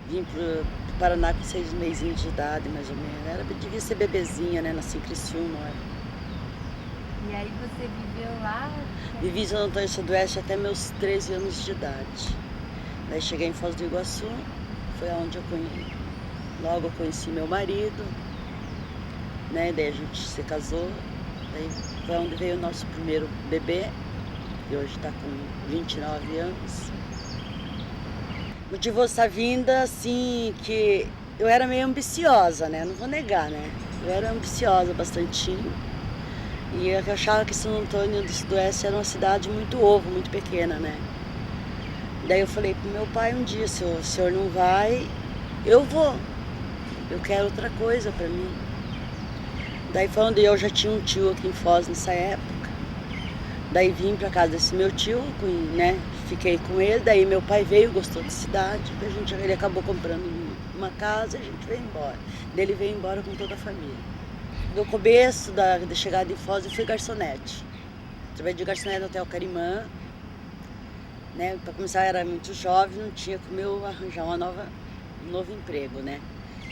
Vim pro Paraná com 6 mesinhos de idade, mais ou menos. Devia ser bebezinha, né? Nasci em Criciúma. E aí você viveu lá? Vivi em Santo Antônio Sudoeste até meus 13 anos de idade. Daí cheguei em Foz do Iguaçu, foi onde logo eu conheci meu marido, né? Daí a gente se casou, daí foi onde veio o nosso primeiro bebê, que hoje está com 29 anos. Motivou essa vinda, assim, que eu era meio ambiciosa, né? Não vou negar, né? Eu era ambiciosa bastantinho. E eu achava que Santo Antônio do Sudoeste era uma cidade muito ovo, muito pequena, né? Daí eu falei pro meu pai um dia, se o senhor não vai, eu vou. Eu quero outra coisa pra mim. Daí foi onde eu já tinha um tio aqui em Foz nessa época. Daí vim pra casa desse meu tio, né? Fiquei com ele, daí meu pai veio, gostou da cidade, ele acabou comprando uma casa e a gente veio embora. Daí ele veio embora com toda a família. No começo da chegada em Foz eu fui garçonete. Trabalhei de garçonete no Hotel Carimã. Né? Para começar, eu era muito jovem, não tinha como eu arranjar um novo emprego, né?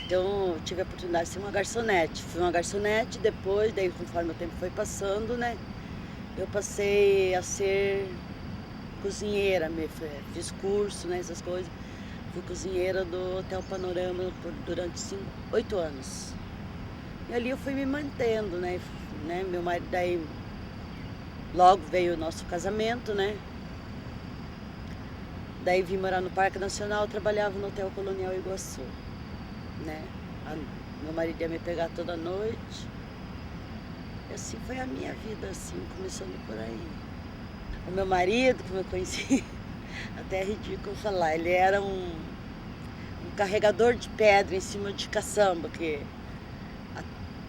Então eu tive a oportunidade de ser uma garçonete. Fui uma garçonete, depois, daí conforme o tempo foi passando, né? Eu passei a ser cozinheira, fiz curso, né? Essas coisas. Fui cozinheira do Hotel Panorama durante 8 anos. E ali eu fui me mantendo, né? Meu marido, daí logo veio o nosso casamento, né? Daí vim morar no Parque Nacional, trabalhava no Hotel Colonial Iguaçu, né? Meu marido ia me pegar toda noite. E assim foi a minha vida, assim, começando por aí. O meu marido, como eu conheci, até é ridículo falar, ele era um carregador de pedra em cima de caçamba, que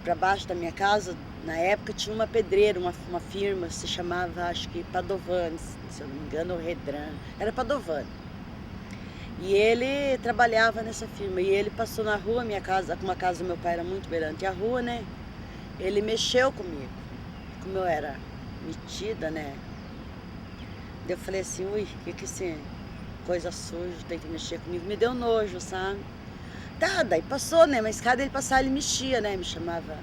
para baixo da minha casa, na época, tinha uma pedreira, uma firma, se chamava, acho que Padovani, se eu não me engano, ou Redran, era Padovani. E ele trabalhava nessa firma, e ele passou na rua, uma casa do meu pai era muito beirante a rua, né? Ele mexeu comigo, como eu era metida, né? Daí eu falei assim, ui, que assim, coisa suja, tem que mexer comigo, me deu nojo, sabe? Tá, daí passou, né? Mas cada ele passar, ele mexia, né? Me chamava,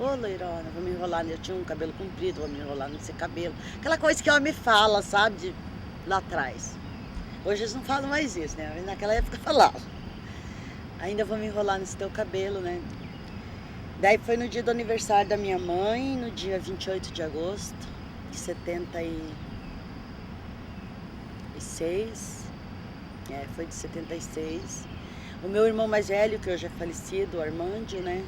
ô loirona, vou me enrolar, eu tinha um cabelo comprido, vou me enrolar nesse cabelo. Aquela coisa que ela me fala, sabe, lá atrás. Hoje eles não falam mais isso, né? Mas naquela época falavam. Ainda vou me enrolar nesse teu cabelo, né? Daí foi no dia do aniversário da minha mãe, no dia 28 de agosto de 76. Foi de 76. O meu irmão mais velho, que hoje é falecido, o Armandio, né?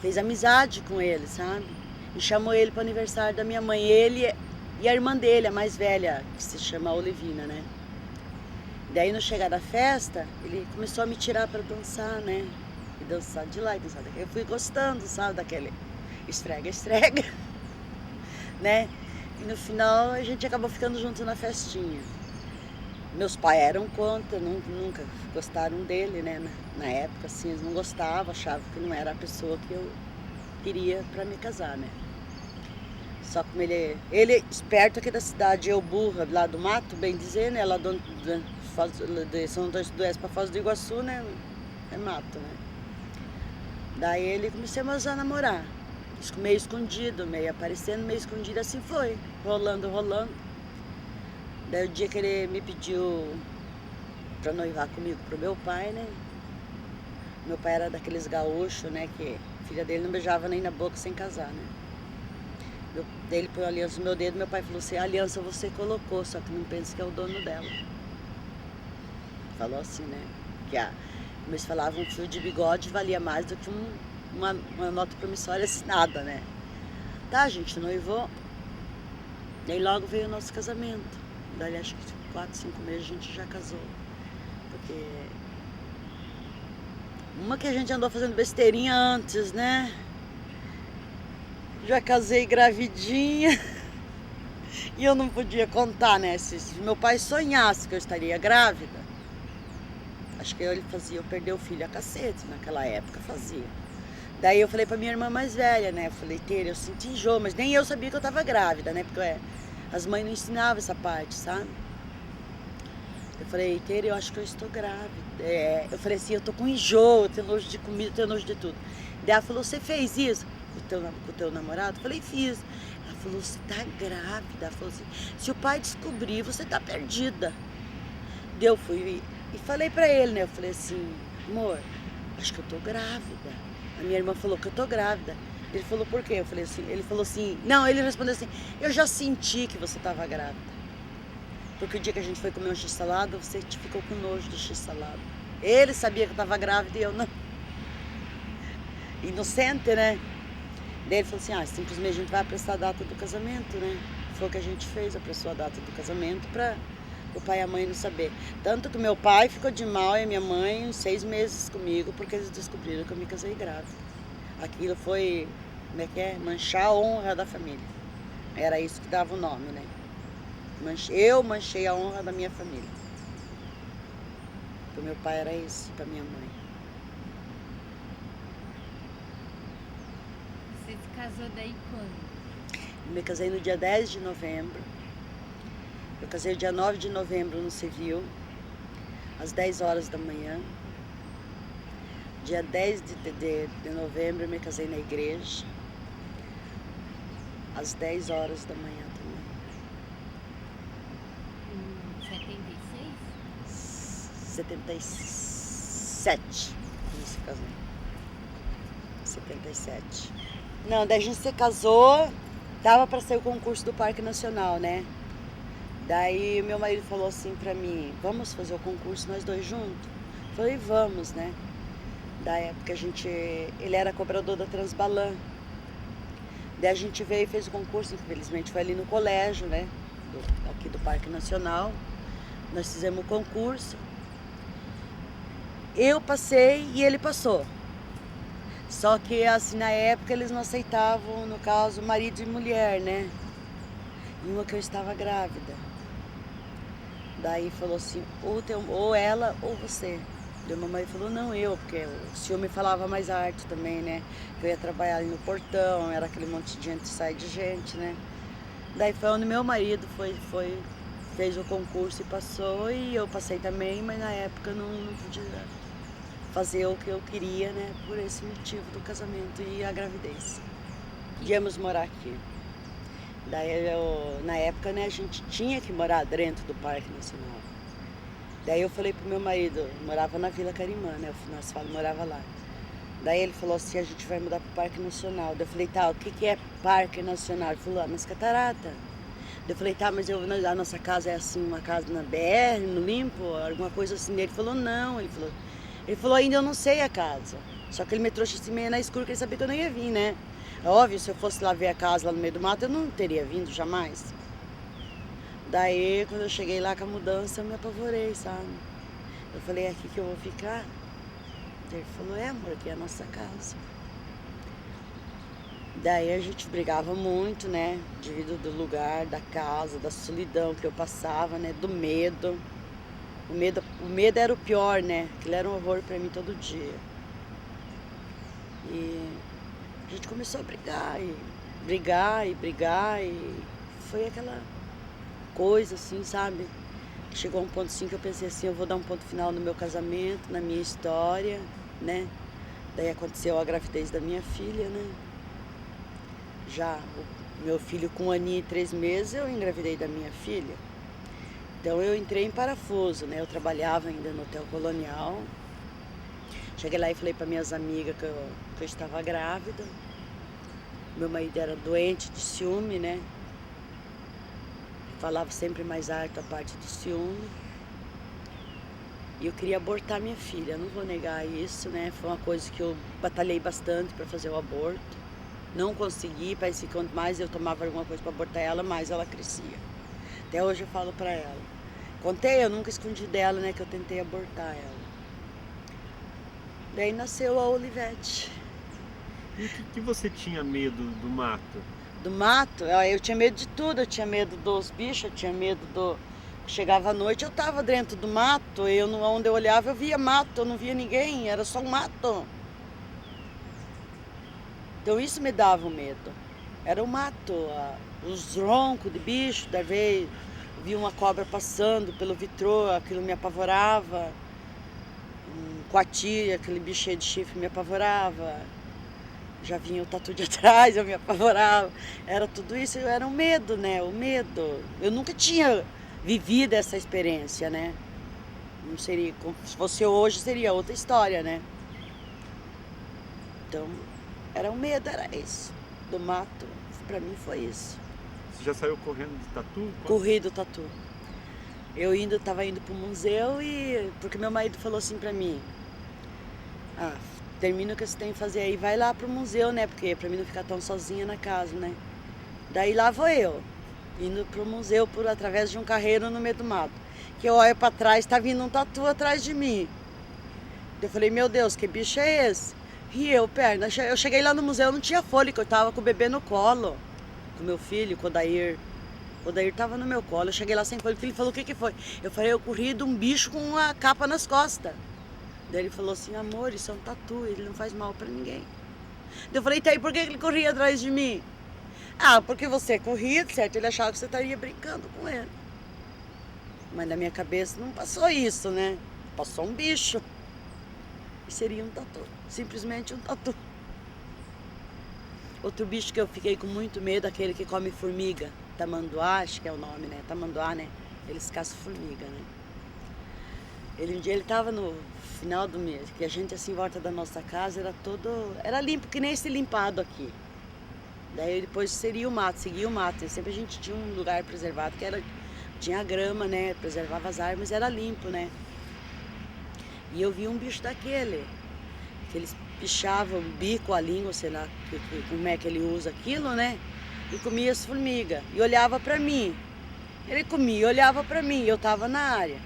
Fez amizade com ele, sabe? E chamou ele para o aniversário da minha mãe. Ele e a irmã dele, a mais velha, que se chama Olivina, né? Daí no chegar da festa, ele começou a me tirar para dançar, né? E dançar de lá e dançar daqui. Eu fui gostando, sabe, daquele esfrega, né? E no final a gente acabou ficando junto na festinha. Meus pais eram contra, nunca gostaram dele, né? Na época, assim, eles não gostavam, achavam que não era a pessoa que eu queria para me casar, né? Só como ele é esperto aqui da cidade, eu burra lá do mato, bem dizer, né? Lá de São Antônio do Sudoeste para Foz do Iguaçu, né? É mato, né? Daí ele começamos a namorar, meio escondido, meio aparecendo, meio escondido, assim foi, rolando. Daí o dia que ele me pediu pra noivar comigo pro meu pai, né? Meu pai era daqueles gaúchos, né? Que a filha dele não beijava nem na boca sem casar, né? Daí ele pôs a aliança no meu dedo, meu pai falou assim, a aliança você colocou, só que não pense que é o dono dela. Falou assim, né? Que eles falavam, um fio de bigode valia mais do que uma nota promissória assinada, né? Tá, a gente noivou. Daí logo veio o nosso casamento. Daí acho que 4, 5 meses a gente já casou. Porque uma que a gente andou fazendo besteirinha antes, né? Já casei gravidinha. E eu não podia contar, né? Se meu pai sonhasse que eu estaria grávida, acho que ele fazia eu perder o filho a cacete, naquela época fazia. Daí eu falei pra minha irmã mais velha, né? Eu falei, Tere, eu senti enjoo, mas nem eu sabia que eu tava grávida, né? Porque as mães não ensinavam essa parte, sabe? Eu falei, Tere, eu acho que eu estou grávida. Eu falei assim, eu tô com enjoo, eu tenho nojo de comida, eu tenho nojo de tudo. Daí ela falou, você fez isso com o teu namorado? Eu falei, fiz. Ela falou, você tá grávida. Ela falou assim, se o pai descobrir, você tá perdida. Daí eu fui e falei pra ele, né? Eu falei assim, amor, acho que eu tô grávida. A minha irmã falou que eu tô grávida. Ele falou, por quê? Eu falei assim, ele falou assim, não, ele respondeu assim, eu já senti que você tava grávida. Porque o dia que a gente foi comer um x-salada, você ficou com nojo do x-salada. Ele sabia que eu tava grávida e eu não. Inocente, né? Daí ele falou assim, simplesmente a gente vai apressar a data do casamento, né? Foi o que a gente fez, apressou a data do casamento pra o pai e a mãe não saber. Tanto que meu pai ficou de mal e a minha mãe 6 meses comigo, porque eles descobriram que eu me casei grávida. Aquilo foi, como é que é? Manchar a honra da família. Era isso que dava o nome, né? Eu manchei a honra da minha família. Para meu pai era isso, para minha mãe. Você se casou daí quando? Eu me casei no dia 10 de novembro. Eu casei dia 9 de novembro no civil, às 10 horas da manhã. Dia 10 de novembro eu me casei na igreja, às 10 horas da manhã também. Em 76? 77, quando se casou. 77. Não, daí a gente se casou, tava para sair o concurso do Parque Nacional, né? Daí meu marido falou assim pra mim, vamos fazer o concurso nós dois juntos? Falei, vamos, né? Da época ele era cobrador da Transbalan. Daí a gente veio e fez o concurso, infelizmente foi ali no colégio, né? Aqui do Parque Nacional. Nós fizemos o concurso. Eu passei e ele passou. Só que assim, na época eles não aceitavam, no caso, marido e mulher, né? E uma que eu estava grávida. Daí falou assim, ou ela ou você. Daí a mamãe falou, não, eu, porque o senhor me falava mais alto também, né? Que eu ia trabalhar ali no portão, era aquele monte de gente, sai de gente, né? Daí foi onde meu marido fez o concurso e passou, e eu passei também, mas na época não podia fazer o que eu queria, né? Por esse motivo do casamento e a gravidez. Viemos morar aqui. Daí na época, né, a gente tinha que morar dentro do Parque Nacional. Daí eu falei pro meu marido, eu morava na Vila Carimã, né? Nós morava lá. Daí ele falou assim, a gente vai mudar pro Parque Nacional. Daí eu falei, tá, o que é Parque Nacional? Ele falou, nas Cataratas. Daí eu falei, tá, mas a nossa casa é assim, uma casa na BR, no Limpo, alguma coisa assim. Daí ele falou, não, ele falou, ainda eu não sei a casa. Só que ele me trouxe assim meio na escura, porque ele sabia que eu não ia vir, né? É óbvio, se eu fosse lá ver a casa lá no meio do mato, eu não teria vindo jamais. Daí, quando eu cheguei lá com a mudança, eu me apavorei, sabe? Eu falei, é aqui que eu vou ficar? Daí ele falou, amor, aqui é a nossa casa. Daí a gente brigava muito, né? Devido do lugar, da casa, da solidão que eu passava, né? Do medo. O medo era o pior, né? Aquilo era um horror pra mim todo dia. E a gente começou a brigar e foi aquela coisa assim, sabe? Chegou um ponto assim que eu pensei assim, eu vou dar um ponto final no meu casamento, na minha história, né? Daí aconteceu a gravidez da minha filha, né? Já o meu filho com 1 aninho e 3 meses, eu engravidei da minha filha. Então eu entrei em parafuso, né? Eu trabalhava ainda no Hotel Colonial. Cheguei lá e falei para minhas amigas que eu estava grávida. Meu marido era doente de ciúme, né? Falava sempre mais alto a parte do ciúme. E eu queria abortar minha filha, não vou negar isso, né? Foi uma coisa que eu batalhei bastante para fazer o aborto. Não consegui, parece que quanto mais eu tomava alguma coisa para abortar ela, mais ela crescia. Até hoje eu falo para ela. Contei, eu nunca escondi dela, né, que eu tentei abortar ela. Daí nasceu a Olivete. E o que você tinha medo do mato? Do mato? Eu tinha medo de tudo, eu tinha medo dos bichos, eu tinha medo do... Chegava à noite, eu tava dentro do mato, onde eu olhava eu via mato, eu não via ninguém, era só um mato. Então isso me dava um medo. Era o mato, os roncos de bicho, vi uma cobra passando pelo vitrô, aquilo me apavorava. Um coati, aquele bicho cheio de chifre, me apavorava. Já vinha o tatu de atrás, eu me apavorava. Era tudo isso, era um medo, né? O medo. Eu nunca tinha vivido essa experiência, né? Não seria, se fosse hoje, seria outra história, né? Então, era um medo, era isso. Do mato, pra mim foi isso. Você já saiu correndo de tatu? Corri do tatu. Eu tava indo pro museu porque meu marido falou assim pra mim, termina o que você tem que fazer aí, vai lá pro museu, né? Porque pra mim não ficar tão sozinha na casa, né? Daí lá vou eu, indo pro museu através de um carreiro no meio do mato. Que eu olho pra trás, tá vindo um tatu atrás de mim. Eu falei, meu Deus, que bicho é esse? E eu cheguei lá no museu, não tinha fôlego, eu tava com o bebê no colo, com meu filho, com o Odair. O Odair tava no meu colo, eu cheguei lá sem fôlego, ele falou, o que foi? Eu falei, eu corri de um bicho com uma capa nas costas. Daí ele falou assim, amor, isso é um tatu, ele não faz mal pra ninguém. Daí eu falei, tá aí, por que ele corria atrás de mim? Porque você corria, certo? Ele achava que você estaria brincando com ele. Mas na minha cabeça não passou isso, né? Passou um bicho. E seria um tatu, simplesmente um tatu. Outro bicho que eu fiquei com muito medo, aquele que come formiga, tamanduá, acho que é o nome, né? Tamanduá, né? Eles caçam formiga, né? Um dia ele tava no final do mês, que a gente assim, em volta da nossa casa, era limpo, que nem esse limpado aqui. Daí depois seria o mato, seguia o mato. E sempre a gente tinha um lugar preservado, tinha grama, né? Preservava as árvores, era limpo, né? E eu vi um bicho daquele, que eles pichavam o bico, a língua, sei lá como é que ele usa aquilo, né? E comia as formigas. E olhava pra mim. Ele comia e olhava pra mim, eu tava na área.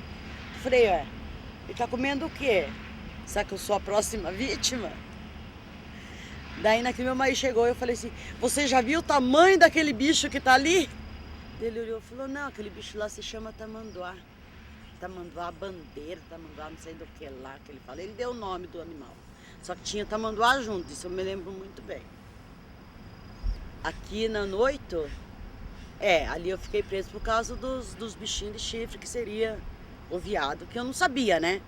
Falei, ele tá comendo o quê? Será que eu sou a próxima vítima? Daí naquele meu marido chegou e eu falei assim, você já viu o tamanho daquele bicho que tá ali? Ele olhou e falou, não, aquele bicho lá se chama tamanduá. Tamanduá bandeira, tamanduá não sei do que lá que ele fala. Ele deu o nome do animal. Só que tinha tamanduá junto, isso eu me lembro muito bem. Aqui na noite, ali eu fiquei preso por causa dos bichinhos de chifre, que seria o veado, que eu não sabia, né?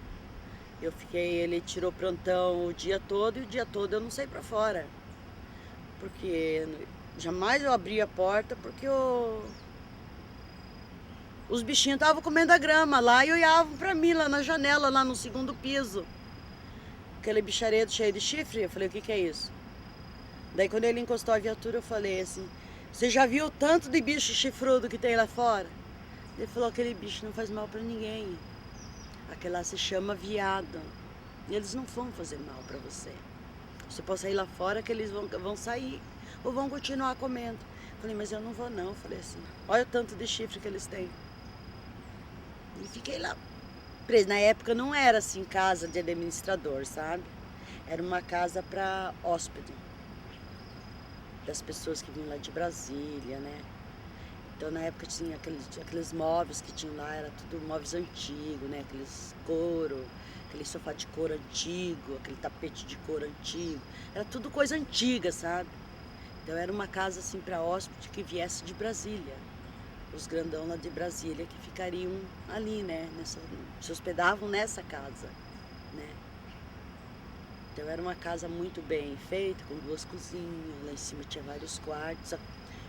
Ele tirou plantão o dia todo e o dia todo eu não saí pra fora. Porque jamais eu abri a porta, porque os bichinhos estavam comendo a grama lá e olhavam pra mim lá na janela, lá no segundo piso. Aquele bicharedo cheio de chifre, eu falei, o que é isso? Daí quando ele encostou a viatura, eu falei assim, você já viu o tanto de bicho chifrudo que tem lá fora? Ele falou, aquele bicho não faz mal pra ninguém. Aquele lá se chama viado. E eles não vão fazer mal pra você. Você pode sair lá fora que eles vão sair ou vão continuar comendo. Eu falei, mas eu não vou não. Eu falei assim, olha o tanto de chifre que eles têm. E fiquei lá preso. Na época não era assim casa de administrador, sabe? Era uma casa para hóspede. Das pessoas que vinham lá de Brasília, né? Então na época tinha aqueles móveis que tinham lá, era tudo móveis antigos, né? Aqueles couro, aquele sofá de couro antigo, aquele tapete de couro antigo. Era tudo coisa antiga, sabe? Então era uma casa assim para hóspede que viesse de Brasília. Os grandão lá de Brasília que ficariam ali, né? Se hospedavam nessa casa, né? Então era uma casa muito bem feita, com 2 cozinhas, lá em cima tinha vários quartos.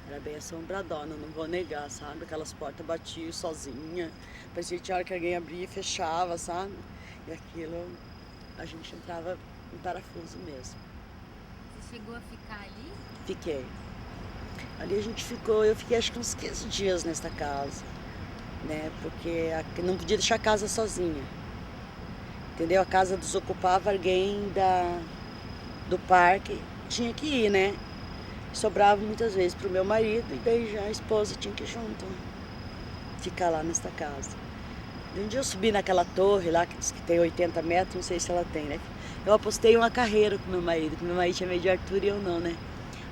Era bem assombradona, não vou negar, sabe? Aquelas portas batiam sozinha, parecia que tinha hora que alguém abria e fechava, sabe? E aquilo, a gente entrava em parafuso mesmo. Você chegou a ficar ali? Fiquei. Ali a gente ficou, eu fiquei acho que uns 15 dias nesta casa, né? Porque não podia deixar a casa sozinha. Entendeu? A casa desocupava alguém do parque, tinha que ir, né? Sobrava muitas vezes pro meu marido e daí já a esposa tinha que ir junto, ficar lá nesta casa. Um dia eu subi naquela torre lá, que diz que tem 80 metros, não sei se ela tem, né? Eu apostei uma carreira com meu marido, que meu marido tinha medo de Arthur e eu não, né?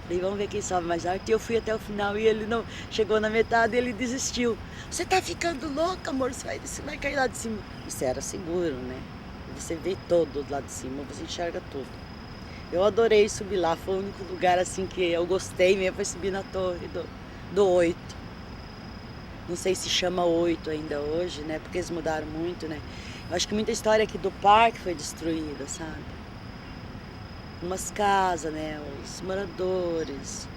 Falei, vamos ver quem sobe mais alto. E eu fui até o final e ele não chegou na metade e ele desistiu. Você tá ficando louca, amor, você vai cair lá de cima. Isso era seguro, né? Você vê todo lá de cima, você enxerga tudo. Eu adorei subir lá, foi o único lugar assim que eu gostei mesmo, foi subir na torre do 8. Não sei se chama 8 ainda hoje, né? Porque eles mudaram muito, né? Eu acho que muita história aqui do parque foi destruída, sabe? Umas casas, né? Os moradores,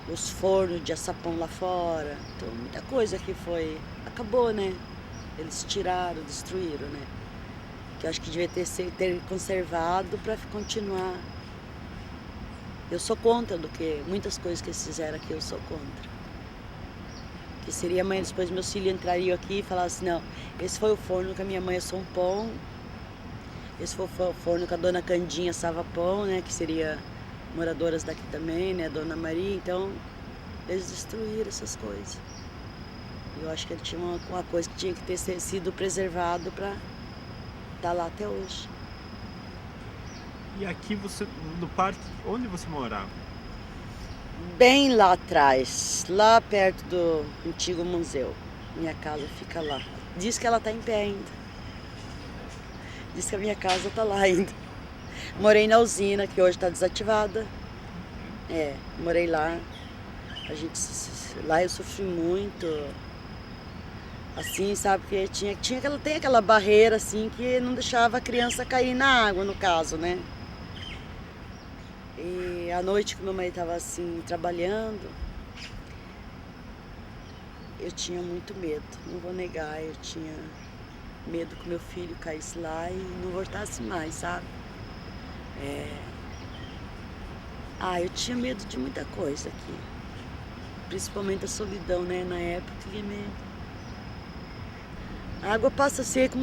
os fornos de açapão lá fora. Então, muita coisa que foi... Acabou, né? Eles tiraram, destruíram, né? Que eu acho que devia ter conservado para continuar. Eu sou contra do que... Muitas coisas que eles fizeram aqui, eu sou contra. Que seria amanhã, depois meus filhos entrariam aqui e falassem, não, esse foi o forno que a minha mãe assou um pão, esse foi o forno que a dona Candinha assava pão, né, que seria moradoras daqui também, né, a dona Maria, então eles destruíram essas coisas. Eu acho que ele tinha uma coisa que tinha que ter sido preservado para estar lá até hoje. E aqui você, no parque, onde você morava? Bem lá atrás, lá perto do antigo museu. Minha casa fica lá. Diz que ela está em pé ainda. Diz que a minha casa está lá ainda. Morei na usina, que hoje está desativada. Morei lá. Lá eu sofri muito. Assim, sabe, porque tem aquela barreira assim que não deixava a criança cair na água, no caso, né? E à noite, que meu marido estava assim, trabalhando, eu tinha muito medo, não vou negar, eu tinha medo que meu filho caísse lá e não voltasse mais, sabe? Eu tinha medo de muita coisa aqui, principalmente a solidão, né, na época, a água passa a ser como